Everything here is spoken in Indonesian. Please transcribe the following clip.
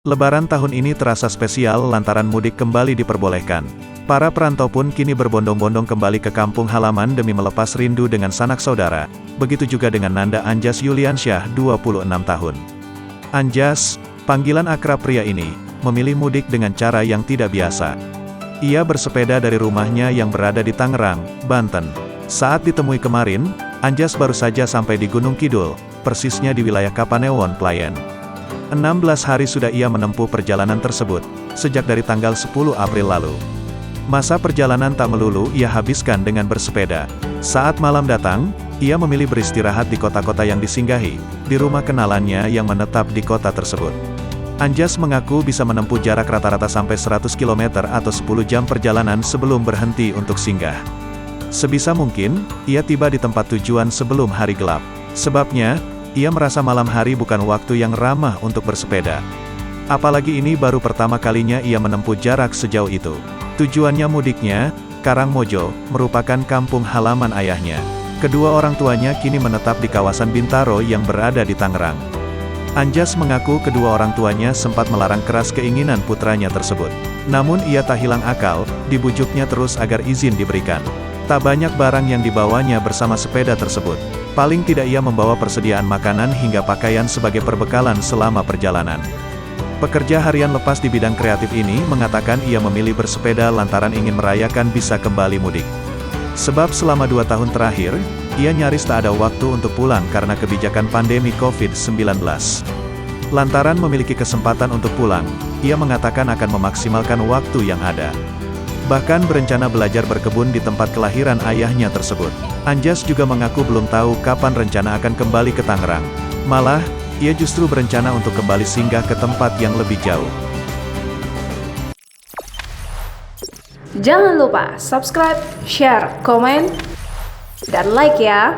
Lebaran tahun ini terasa spesial lantaran mudik kembali diperbolehkan. Para perantau pun kini berbondong-bondong kembali ke kampung halaman demi melepas rindu dengan sanak saudara. Begitu juga dengan Nanda Anjas Yuliansyah, 26 tahun. Anjas, panggilan akrab pria ini, memilih mudik dengan cara yang tidak biasa. Ia bersepeda dari rumahnya yang berada di Tangerang, Banten. Saat ditemui kemarin, Anjas baru saja sampai di Gunung Kidul, persisnya di wilayah Kapanewon, Klaten. 16 hari sudah ia menempuh perjalanan tersebut, sejak dari tanggal 10 April lalu. Masa perjalanan tak melulu ia habiskan dengan bersepeda. Saat malam datang, ia memilih beristirahat di kota-kota yang disinggahi, di rumah kenalannya yang menetap di kota tersebut. Anjas mengaku bisa menempuh jarak rata-rata sampai 100 km atau 10 jam perjalanan sebelum berhenti untuk singgah. Sebisa mungkin, ia tiba di tempat tujuan sebelum hari gelap. Sebabnya, ia merasa malam hari bukan waktu yang ramah untuk bersepeda. Apalagi ini baru pertama kalinya ia menempuh jarak sejauh itu. Tujuannya mudiknya, Karangmojo, merupakan kampung halaman ayahnya. Kedua orang tuanya kini menetap di kawasan Bintaro yang berada di Tangerang. Anjas mengaku kedua orang tuanya sempat melarang keras keinginan putranya tersebut. Namun ia tak hilang akal, dibujuknya terus agar izin diberikan. Tak banyak barang yang dibawanya bersama sepeda tersebut. Paling tidak ia membawa persediaan makanan hingga pakaian sebagai perbekalan selama perjalanan. Pekerja harian lepas di bidang kreatif ini mengatakan ia memilih bersepeda lantaran ingin merayakan bisa kembali mudik. Sebab selama 2 tahun terakhir, ia nyaris tak ada waktu untuk pulang karena kebijakan pandemi COVID-19. Lantaran memiliki kesempatan untuk pulang, ia mengatakan akan memaksimalkan waktu yang ada. Bahkan berencana belajar berkebun di tempat kelahiran ayahnya tersebut. Anjas juga mengaku belum tahu kapan rencana akan kembali ke Tangerang. Malah, ia justru berencana untuk kembali singgah ke tempat yang lebih jauh. Jangan lupa subscribe, share, komen, dan like ya!